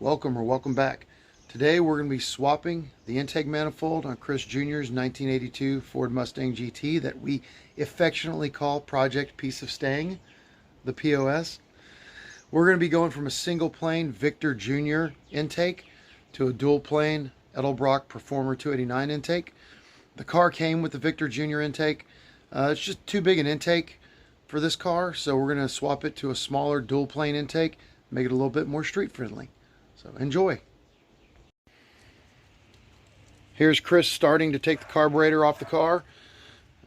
Welcome or welcome back. Today we're going to be swapping the intake manifold on Kris Jr.'s 1982 Ford Mustang GT that we affectionately call Project Piece of Stang, the POS. We're going to be going from a single plane Victor Jr. intake to a dual plane Edelbrock Performer 289 intake. The car came with the Victor Jr. intake. It's just too big an intake for this car, so we're going to swap it to a smaller dual plane intake, make it a little bit more street friendly. So enjoy. Here's Kris starting to take the carburetor off the car.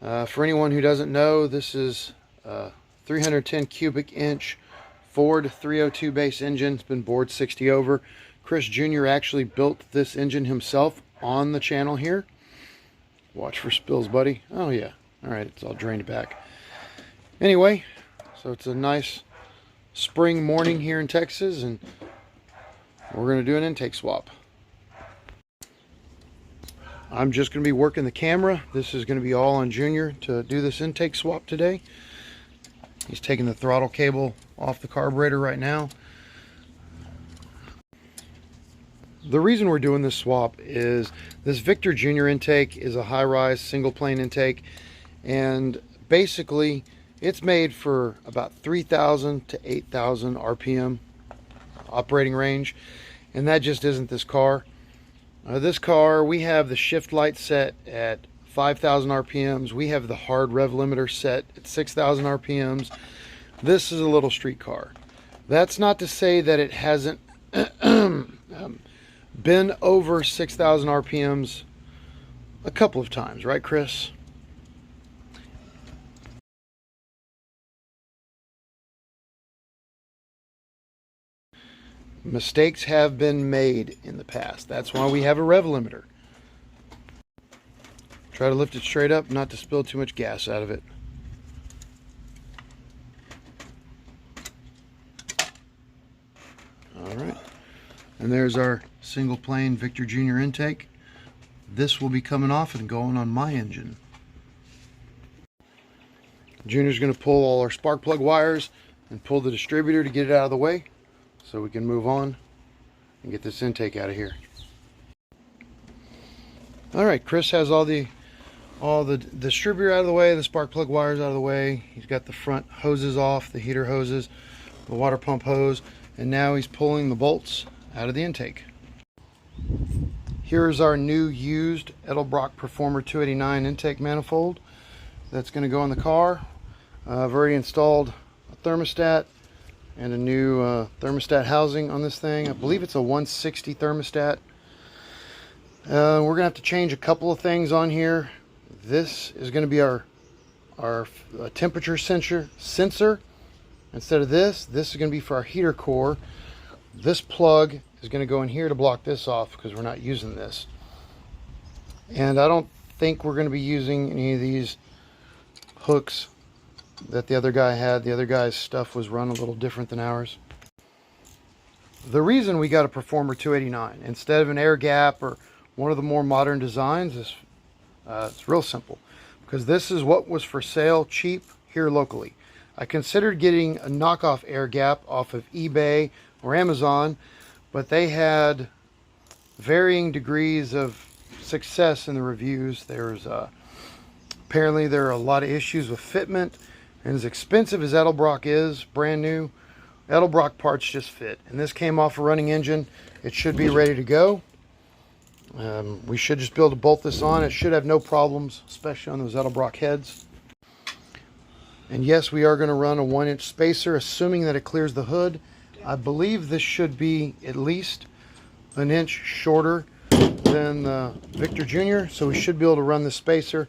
For anyone who doesn't know, this is a 310 cubic inch Ford 302 base engine. It's been bored 60 over. Kris Jr. actually built this engine himself on the channel here. Watch for spills, buddy. Oh yeah. All right, it's all drained back. Anyway, so it's a nice spring morning here in Texas, and we're going to do an intake swap. I'm just going to be working the camera. This is going to be all on Junior to do this intake swap today. He's taking the throttle cable off the carburetor right now. The reason we're doing this swap is this Victor Jr. intake is a high-rise single plane intake, and basically it's made for about 3,000 to 8,000 RPM operating range, and that just isn't this car. This car, we have the shift light set at 5,000 RPMs. We have the hard rev limiter set at 6,000 RPMs. This is a little street car. That's not to say that it hasn't been over 6,000 RPMs a couple of times, right, Kris? Mistakes have been made in the past. That's why we have a rev limiter. Try to lift it straight up, not to spill too much gas out of it. All right. And there's our single plane Victor Jr. intake. This will be coming off and going on my engine. Junior's going to pull all our spark plug wires and pull the distributor to get it out of the way, so we can move on and get this intake out of here. All right, Kris has all the distributor out of the way, the spark plug wires out of the way. He's got the front hoses off, the heater hoses, the water pump hose, and now he's pulling the bolts out of the intake. Here's our new used Edelbrock Performer 289 intake manifold that's going to go in the car. I've already installed a thermostat and a new thermostat housing on this thing. I believe it's a 160 thermostat. We're gonna have to change a couple of things on here. This is going to be our temperature sensor. Instead of this is going to be for our heater core. This plug is going to go in here to block this off because we're not using this. And I don't think we're going to be using any of these hooks that the other guy had. The other guy's stuff was run a little different than ours. The reason we got a Performer 289 instead of an air gap or one of the more modern designs is it's real simple, because this is what was for sale cheap here locally. I considered getting a knockoff air gap off of eBay or Amazon, but they had varying degrees of success in the reviews. Apparently there are a lot of issues with fitment. And as expensive as Edelbrock is, brand new, Edelbrock parts just fit. And this came off a running engine. It should be ready to go. We should just be able to bolt this on. It should have no problems, especially on those Edelbrock heads. And yes, we are going to run a 1-inch spacer, assuming that it clears the hood. I believe this should be at least an inch shorter than the Victor Jr., so we should be able to run the spacer.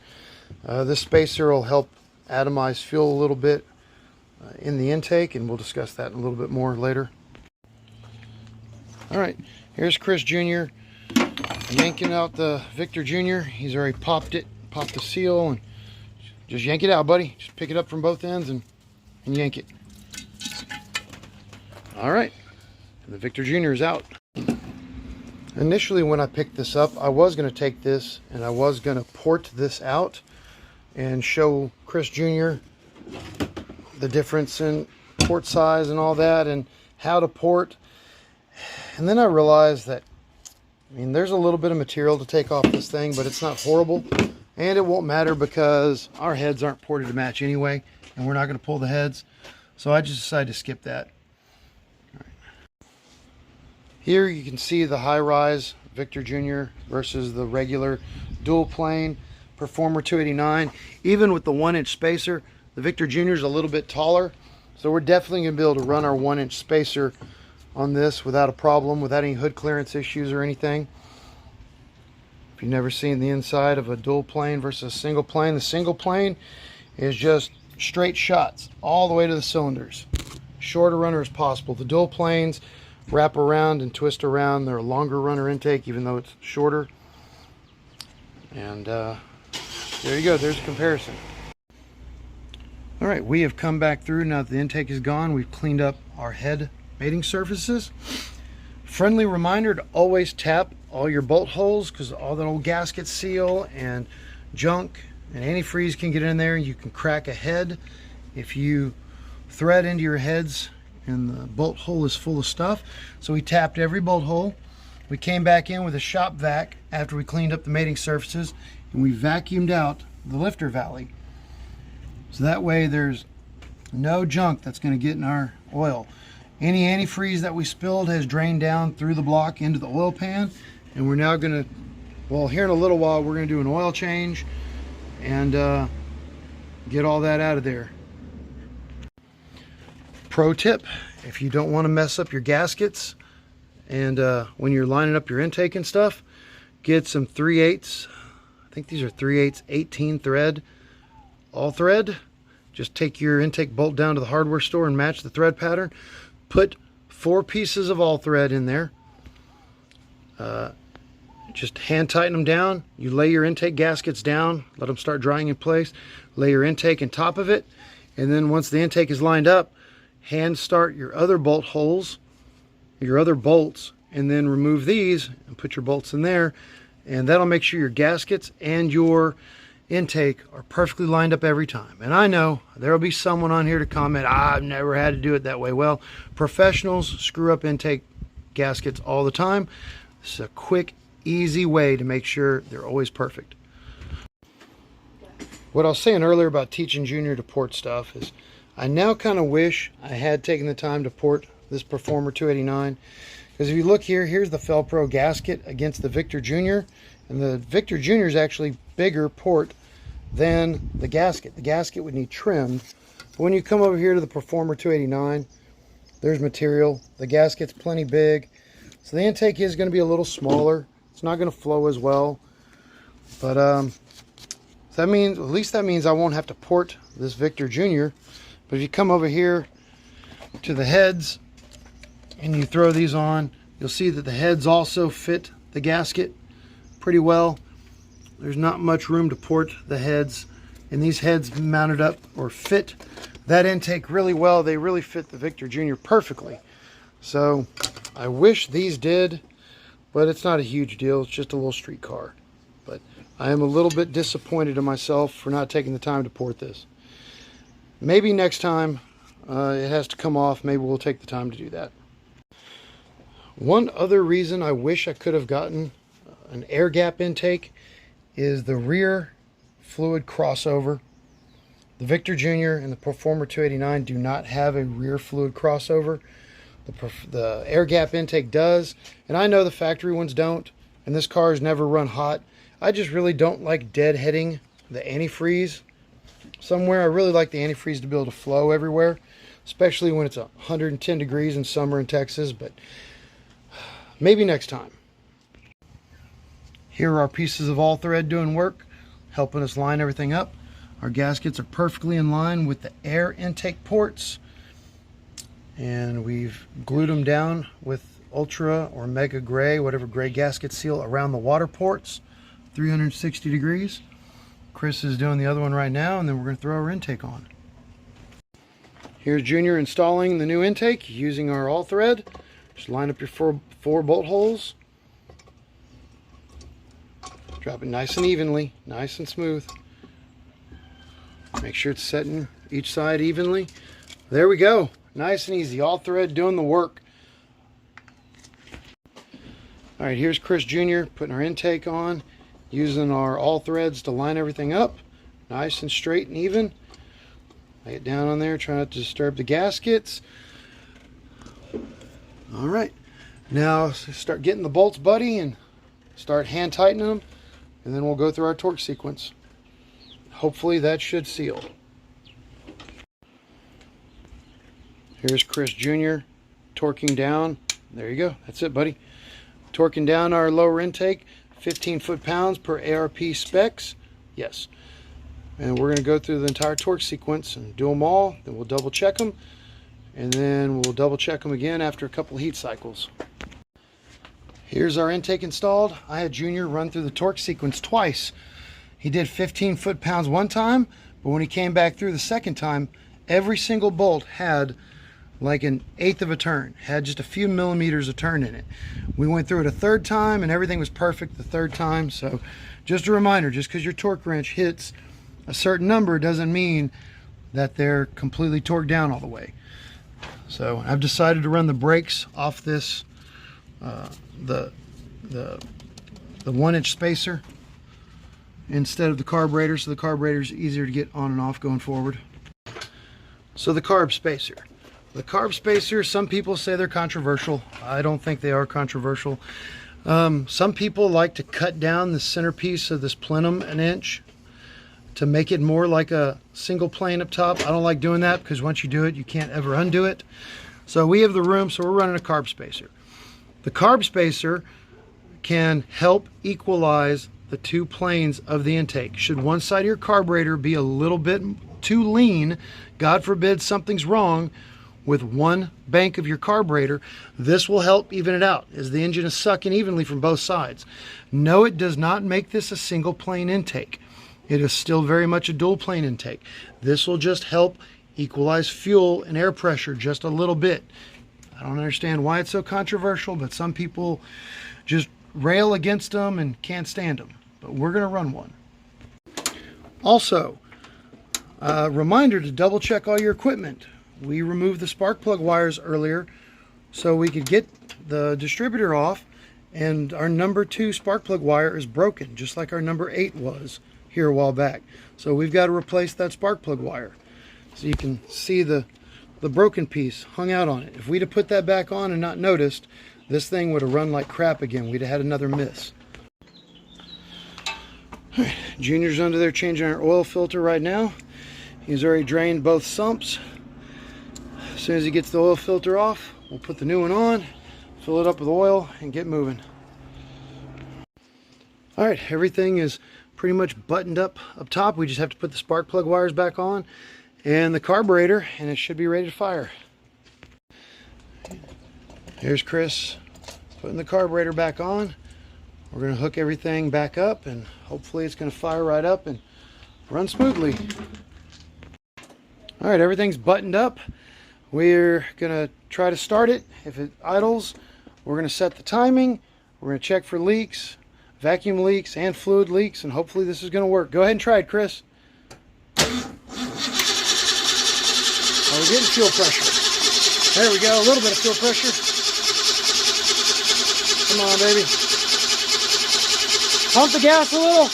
This spacer will help atomize fuel a little bit in the intake, and we'll discuss that a little bit more later. All right, here's Kris Jr. yanking out the Victor Jr. He's already popped the seal, and just yank it out, buddy. Just pick it up from both ends and yank it. All right, and the Victor Jr. is out. Initially, when I picked this up, I was going to take this and I was going to port this out and show Kris Jr. the difference in port size and all that, and how to port. And then I realized that, I mean, there's a little bit of material to take off this thing, but it's not horrible. And it won't matter because our heads aren't ported to match anyway, and we're not going to pull the heads. So I just decided to skip that. All right. Here you can see the high-rise Victor Jr. versus the regular dual plane Performer 289. Even with the 1-inch spacer, the Victor Jr. is a little bit taller. So we're definitely going to be able to run our 1-inch spacer on this without a problem, without any hood clearance issues or anything. If you've never seen the inside of a dual plane versus a single plane, the single plane is just straight shots all the way to the cylinders. Shorter runner as possible. The dual planes wrap around and twist around. They're a longer runner intake even though it's shorter. And there you go, there's a comparison. Alright, we have come back through. Now that the intake is gone, we've cleaned up our head mating surfaces. Friendly reminder to always tap all your bolt holes, because all that old gasket seal and junk and antifreeze can get in there, and you can crack a head if you thread into your heads and the bolt hole is full of stuff. So we tapped every bolt hole. We came back in with a shop vac after we cleaned up the mating surfaces, and we vacuumed out the lifter valley. So that way there's no junk that's going to get in our oil. Any antifreeze that we spilled has drained down through the block into the oil pan, and we're now going to, well, here in a little while we're going to do an oil change and get all that out of there. Pro tip, if you don't want to mess up your gaskets and when you're lining up your intake and stuff, get some 3/8, I think these are 3/8 18 thread, all thread. Just take your intake bolt down to the hardware store and match the thread pattern. Put 4 pieces of all thread in there. Just hand tighten them down. You lay your intake gaskets down, let them start drying in place. Lay your intake on top of it, and then once the intake is lined up, hand start your other bolt holes, your other bolts, and then remove these and put your bolts in there, and that'll make sure your gaskets and your intake are perfectly lined up every time. And I know there'll be someone on here to comment, I've never had to do it that way. Well, professionals screw up intake gaskets all the time. This is a quick, easy way to make sure they're always perfect. What I was saying earlier about teaching Junior to port stuff is I now kind of wish I had taken the time to port this Performer 289, because if you look here, here's the Felpro gasket against the Victor Jr. And the Victor Jr. is actually bigger port than the gasket. The gasket would need trimmed. But when you come over here to the Performer 289, there's material. The gasket's plenty big. So the intake is going to be a little smaller. It's not going to flow as well. But that means, at least that means I won't have to port this Victor Jr. But if you come over here to the heads and you throw these on, you'll see that the heads also fit the gasket pretty well. There's not much room to port the heads, and these heads mounted up or fit that intake really well. They really fit the Victor Jr. perfectly. So I wish these did, but it's not a huge deal. It's just a little street car. But I am a little bit disappointed in myself for not taking the time to port this. Maybe next time it has to come off. Maybe we'll take the time to do that. One other reason I wish I could have gotten an air gap intake is the rear fluid crossover. The Victor Jr. and the Performer 289 do not have a rear fluid crossover. The air gap intake does, and I know the factory ones don't, and this car has never run hot. I just really don't like deadheading the antifreeze somewhere. I really like the antifreeze to be able to flow everywhere, especially when it's 110 degrees in summer in Texas, but maybe next time. Here are our pieces of all thread doing work, helping us line everything up. Our gaskets are perfectly in line with the air intake ports, and we've glued them down with ultra or mega gray, whatever gray gasket seal around the water ports, 360 degrees. Kris is doing the other one right now, and then we're going to throw our intake on. Here's Junior installing the new intake using our all thread. Just line up your four bolt holes. Drop it nice and evenly, nice and smooth. Make sure it's setting each side evenly. There we go. Nice and easy. All thread doing the work. All right, here's Kris Jr. putting our intake on, using our all threads to line everything up, nice and straight and even. Lay it down on there, try not to disturb the gaskets. All right, now start getting the bolts buddy and start hand tightening them, and then we'll go through our torque sequence. Hopefully that should seal. Here's Kris Jr. torquing down. There you go, that's it, buddy. Torquing down our lower intake, 15 foot-pounds per ARP specs. Yes. And we're going to go through the entire torque sequence and do them all. Then we'll double check them. And then we'll double check them again after a couple heat cycles. Here's our intake installed. I had Junior run through the torque sequence twice. He did 15 foot-pounds one time, but when he came back through the second time, every single bolt had like an eighth of a turn, had just a few millimeters of turn in it. We went through it a third time and everything was perfect the third time. So just a reminder, just because your torque wrench hits a certain number doesn't mean that they're completely torqued down all the way. So I've decided to run the brakes off this the 1-inch spacer instead of the carburetor, so the carburetor is easier to get on and off going forward. So the carb spacer. The carb spacer, some people say they're controversial. I don't think they are controversial. Some people like to cut down the centerpiece of this plenum an inch to make it more like a single plane up top. I don't like doing that because once you do it, you can't ever undo it. So we have the room, so we're running a carb spacer. The carb spacer can help equalize the two planes of the intake. Should one side of your carburetor be a little bit too lean, God forbid something's wrong with one bank of your carburetor, this will help even it out as the engine is sucking evenly from both sides. No, it does not make this a single plane intake. It is still very much a dual plane intake. This will just help equalize fuel and air pressure just a little bit. I don't understand why it's so controversial, but some people just rail against them and can't stand them. But we're going to run one. Also, reminder to double check all your equipment. We removed the spark plug wires earlier so we could get the distributor off, and our number 2 spark plug wire is broken, just like our number 8 was here a while back. So we've got to replace that spark plug wire. So you can see the broken piece hung out on it. If we'd have put that back on and not noticed, this thing would have run like crap again. We'd have had another miss. All right, Junior's under there changing our oil filter right now. He's already drained both sumps. As soon as he gets the oil filter off, we'll put the new one on, fill it up with oil, and get moving. All right, everything is pretty much buttoned up top. We just have to put the spark plug wires back on and the carburetor, and it should be ready to fire. Here's Kris putting the carburetor back on. We're going to hook everything back up, and hopefully it's going to fire right up and run smoothly. All right, everything's buttoned up. We're going to try to start it. If it idles, we're going to set the timing. We're going to check for leaks, vacuum leaks, and fluid leaks, and hopefully this is going to work. Go ahead and try it, Kris. Oh, we're getting fuel pressure. There we go, a little bit of fuel pressure. Come on, baby. Pump the gas a little.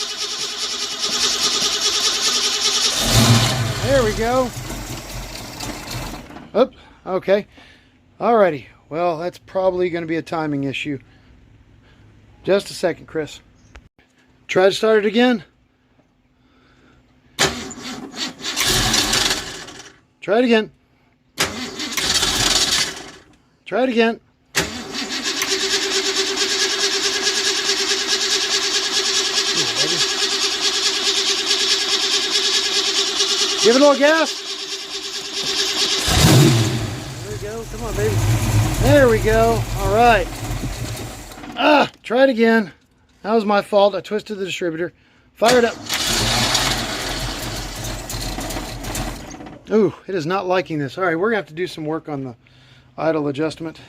There we go. Oop, okay. Alrighty. Well, that's probably going to be a timing issue. Just a second, Kris. Try to start it again. Try it again. Try it again. Give it a little gas. There we go. Come on, baby. There we go. All right. Try it again. That was my fault. I twisted the distributor. Fire it up. Ooh, it is not liking this. All right, we're going to have to do some work on the idle adjustment.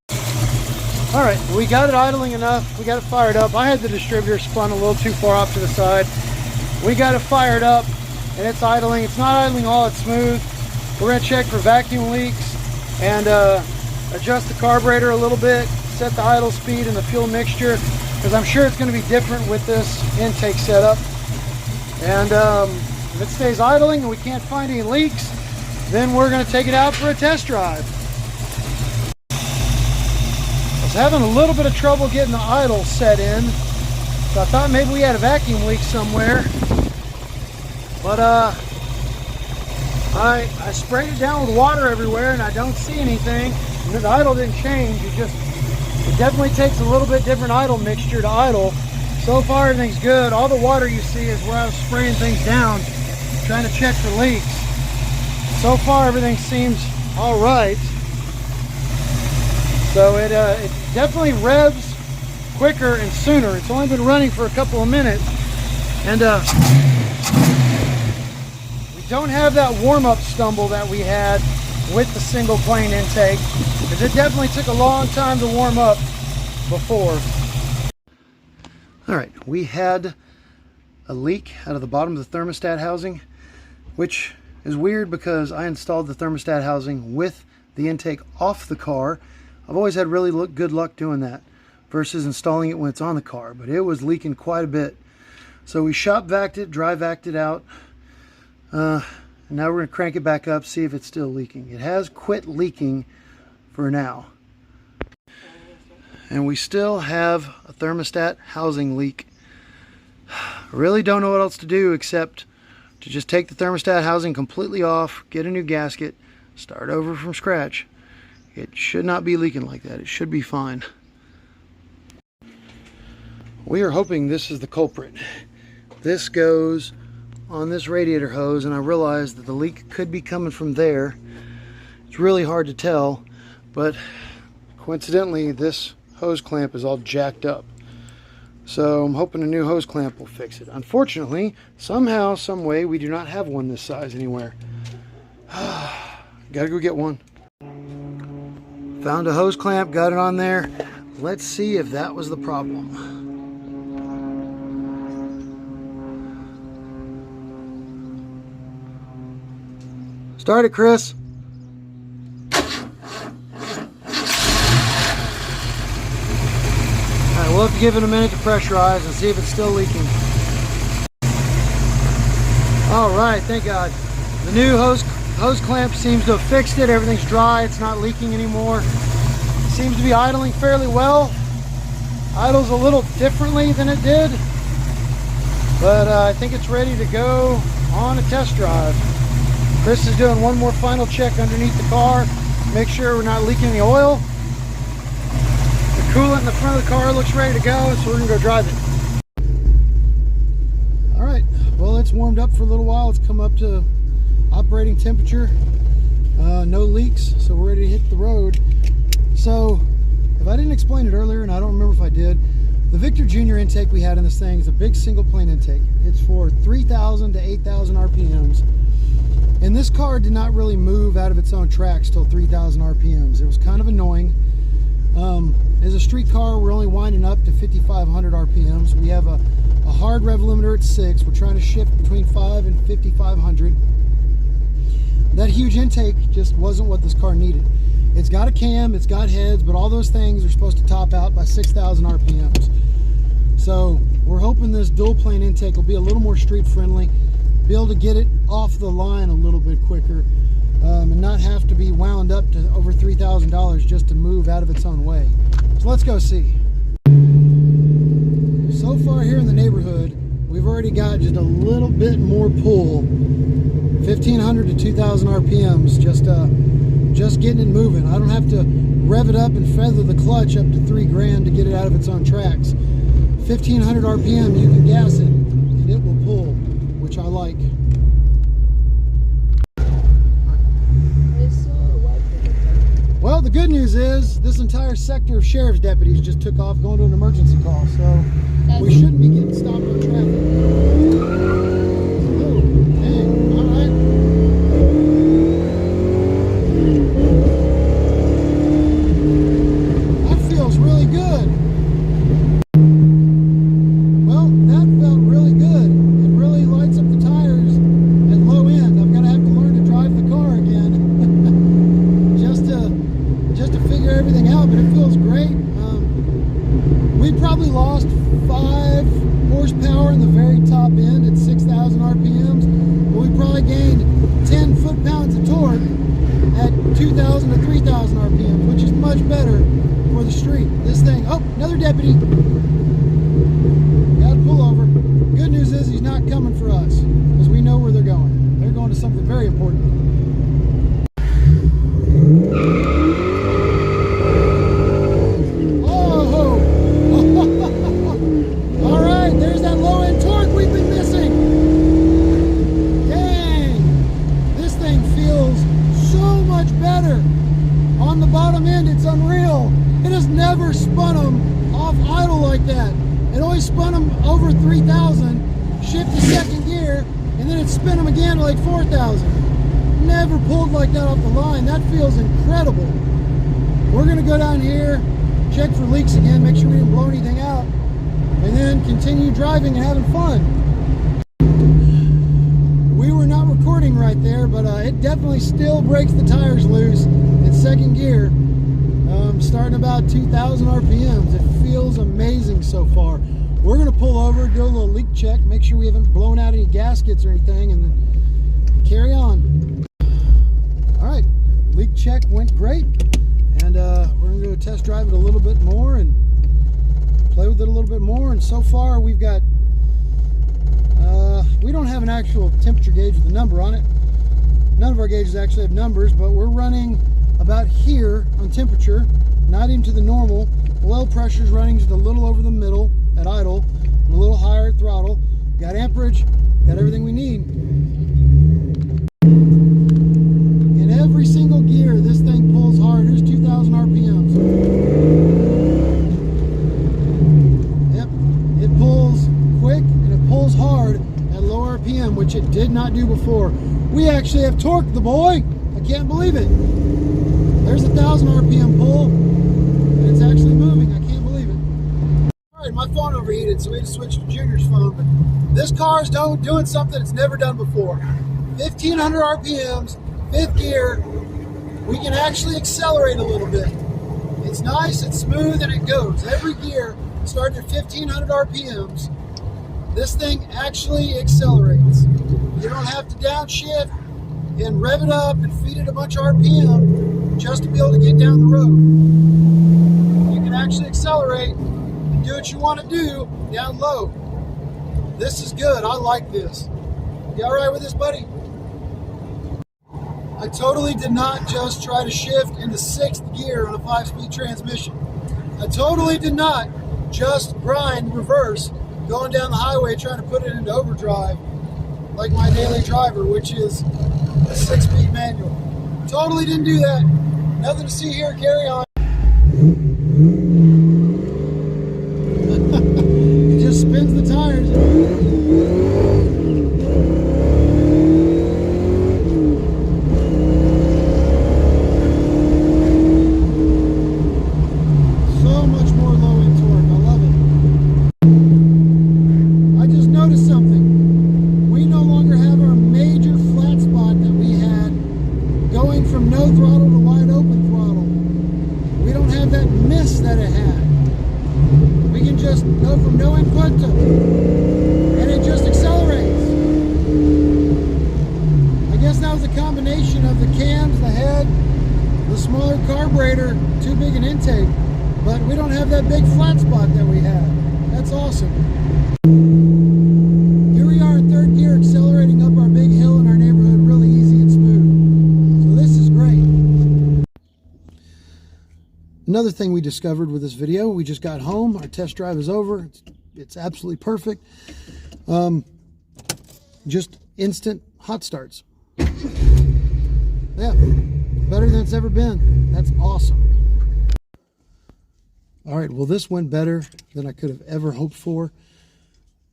All right, we got it idling enough. We got it fired up. I had the distributor spun a little too far off to the side. We got it fired up, and it's idling. It's not idling all, it's smooth. We're going to check for vacuum leaks and adjust the carburetor a little bit. set the idle speed and the fuel mixture, because I'm sure it's going to be different with this intake setup. And if it stays idling and we can't find any leaks, then we're going to take it out for a test drive. I was having a little bit of trouble getting the idle set in, so I thought maybe we had a vacuum leak somewhere. But I sprayed it down with water everywhere and I don't see anything. And the idle didn't change. It definitely takes a little bit different idle mixture to idle. So far everything's good. All the water you see is where I was spraying things down, trying to check for leaks. So far everything seems all right. So it definitely revs quicker and sooner. It's only been running for a couple of minutes, and we don't have that warm-up stumble that we had with the single plane intake, because it definitely took a long time to warm up before. All right, we had a leak out of the bottom of the thermostat housing, which is weird because I installed the thermostat housing with the intake off the car. I've always had really good luck doing that versus installing it when it's on the car, but it was leaking quite a bit. So we shop vac'd it, dry vac'd it out. Now we're going to crank it back up, see if it's still leaking. It has quit leaking for now. And we still have a thermostat housing leak. I really don't know what else to do except to just take the thermostat housing completely off, get a new gasket, start over from scratch. It should not be leaking like that. It should be fine. We are hoping this is the culprit. This goes on this radiator hose, and I realized that the leak could be coming from there. It's really hard to tell, but coincidentally this hose clamp is all jacked up. So I'm hoping a new hose clamp will fix it. Unfortunately, somehow, some way, we do not have one this size anywhere. Gotta go get one. Found a hose clamp, got it on there. Let's see if that was the problem. Start it, Chris. Alright, we'll have to give it a minute to pressurize and see if it's still leaking. Alright, thank God. The new hose clamp seems to have fixed it. Everything's dry, it's not leaking anymore. It seems to be idling fairly well. Idles a little differently than it did, but I think it's ready to go on a test drive. Chris is doing one more final check underneath the car, make sure we're not leaking any oil. The coolant in the front of the car looks ready to go, so we're gonna go drive it. All right, well, it's warmed up for a little while. It's come up to operating temperature, no leaks, so we're ready to hit the road. So if I didn't explain it earlier, and I don't remember if I did, the Victor Jr intake we had in this thing is a big single plane intake. It's for 3,000 to 8,000 RPMs, and this car did not really move out of its own tracks till 3,000 RPMs. It was kind of annoying. As a street car, we're only winding up to 5,500 RPMs. We have a hard rev limiter at 6. We're trying to shift between 5 and 5,500. That huge intake just wasn't what this car needed. It's got a cam, it's got heads, but all those things are supposed to top out by 6,000 RPMs. So we're hoping this dual plane intake will be a little more street friendly, be able to get it off the line a little bit quicker, and not have to be wound up to over $3,000 just to move out of its own way. So let's go see. So far here in the neighborhood, we've already got just a little bit more pull. 1,500 to 2,000 RPMs, just getting it moving. I don't have to rev it up and feather the clutch up to 3 grand to get it out of its own tracks. 1,500 RPM, you can gas it and it will pull, which I like. Well, the good news is this entire sector of sheriff's deputies just took off going to an emergency call, so we shouldn't be getting stopped on traffic. Everything out, but it feels great. 2,000 to 3,000 RPM, which is much better for the street. This thing, oh, another deputy. Got to pull over. Good news is he's not coming for us, because we know where they're going. They're going to something very important. Oh! All right, there's that low-end torque we've been missing. Dang! This thing feels so much better. On the bottom end, it's unreal. It has never spun them off idle like that. It always spun them over 3,000, shift to second gear, and then it spin them again to like 4,000. Never pulled like that off the line. That feels incredible. We're gonna go down here, check for leaks again, make sure we didn't blow anything out, and then continue driving and having fun. We were not recording right there, but it definitely still breaks the tires loose in second gear. Starting about 2,000 RPMs. It feels amazing so far. We're gonna pull over, do a little leak check, make sure we haven't blown out any gaskets or anything, and then carry on. All right, leak check went great, and we're gonna go test drive it a little bit more and play with it a little bit more. And so far we've got, we don't have an actual temperature gauge with a number on it. None of our gauges actually have numbers, but we're running about here on temperature, not even to the normal. Oil pressure is running just a little over the middle at idle, and a little higher at throttle. Got amperage, got everything we need. In every single gear, this thing pulls hard. Here's 2,000 RPMs. Yep, it pulls quick and it pulls hard at low RPM, which it did not do before. We actually have torqued the boy. I can't believe it. There's a 1,000 RPM pull, and it's actually moving. I can't believe it. All right, my phone overheated, so we had to switch to Junior's phone. But this car is doing something it's never done before. 1,500 RPMs, fifth gear. We can actually accelerate a little bit. It's nice, it's smooth, and it goes. Every gear starting at 1,500 RPMs. This thing actually accelerates. You don't have to downshift and rev it up and feed it a bunch of RPM just to be able to get down the road. You can actually accelerate and do what you want to do down low. This is good. I like this. You all right with this, buddy? I totally did not just try to shift into sixth gear on a 5-speed transmission. I totally did not just grind reverse going down the highway trying to put it into overdrive like my daily driver, which is a 6-speed manual. Totally didn't do that. Nothing to see here. Carry on. It just spins the tires. So much more low end torque. I love it. I just noticed something. We no longer have our major flat spot that we had going from no throttle to wide open throttle. We don't have that miss that it had. We can just go from no input to, and it just accelerates. I guess that was a combination of the cams, the head, the smaller carburetor, too big an intake, but we don't have that big flat spot that we had. That's awesome. Here we are in third gear, accelerating up our big hill in our neighborhood really easy and smooth. So this is great. Another thing we discovered with this video, we just got home, our test drive is over, it's absolutely perfect. Just instant hot starts. Yeah, better than it's ever been. That's awesome. All right, well, this went better than I could have ever hoped for.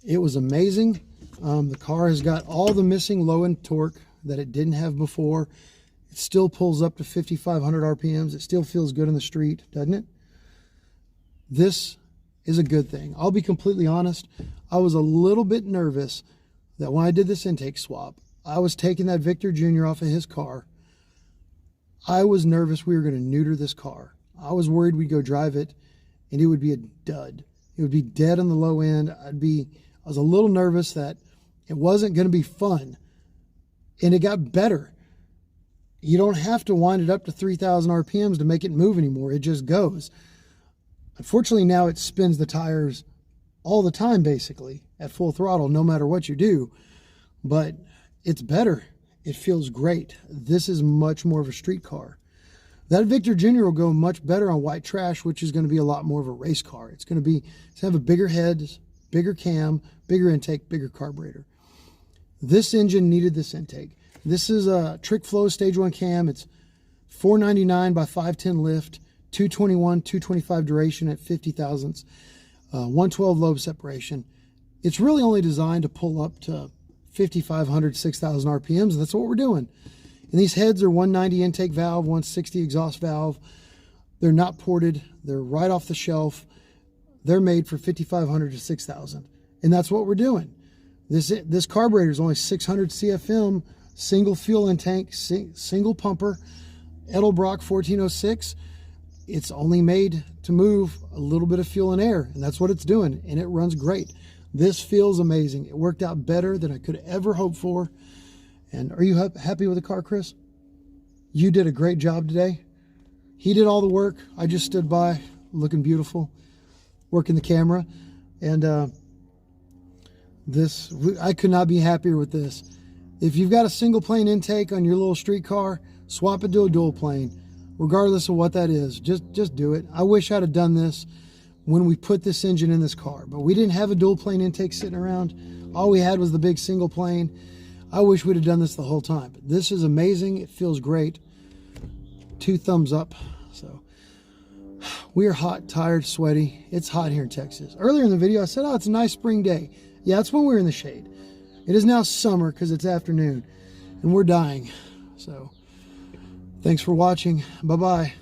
It was amazing. The car has got all the missing low-end torque that it didn't have before. It still pulls up to 5,500 RPMs. It still feels good in the street, doesn't it? This is a good thing. I'll be completely honest. I was a little bit nervous that when I did this intake swap, I was taking that Victor Jr. off of his car. I was nervous we were going to neuter this car. I was worried we'd go drive it and it would be a dud. It would be dead on the low end. I was a little nervous that it wasn't going to be fun. And it got better. You don't have to wind it up to 3,000 RPMs to make it move anymore. It just goes. Unfortunately, now it spins the tires all the time, basically, at full throttle, no matter what you do. But it's better. It feels great. This is much more of a street car. That Victor Jr. will go much better on white trash, which is going to be a lot more of a race car. It's going to have a bigger head, bigger cam, bigger intake, bigger carburetor. This engine needed this intake. This is a Trick Flow Stage 1 cam. It's 499 by 510 lift, 221, 225 duration at 50 thousandths, 112 lobe separation. It's really only designed to pull up to 5,500, 6,000 RPMs, and that's what we're doing. And these heads are 190 intake valve, 160 exhaust valve. They're not ported. They're right off the shelf. They're made for 5,500 to 6,000. And that's what we're doing. This carburetor is only 600 CFM, single fuel intake, single pumper, Edelbrock 1406. It's only made to move a little bit of fuel and air, and that's what it's doing, and it runs great. This feels amazing. It worked out better than I could ever hope for. And are you happy with the car, Chris? You did a great job today. He did all the work. I just stood by, looking beautiful, working the camera. And I could not be happier with this. If you've got a single plane intake on your little street car, swap it to a dual plane, regardless of what that is. Just do it. I wish I'd have done this when we put this engine in this car, but we didn't have a dual plane intake sitting around. All we had was the big single plane. I wish we'd have done this the whole time, but this is amazing. It feels great. 2 thumbs up. So we are hot, tired, sweaty. It's hot here in Texas. Earlier in the video, I said, oh, it's a nice spring day. Yeah, it's when we were in the shade. It is now summer because it's afternoon and we're dying. So thanks for watching. Bye-bye.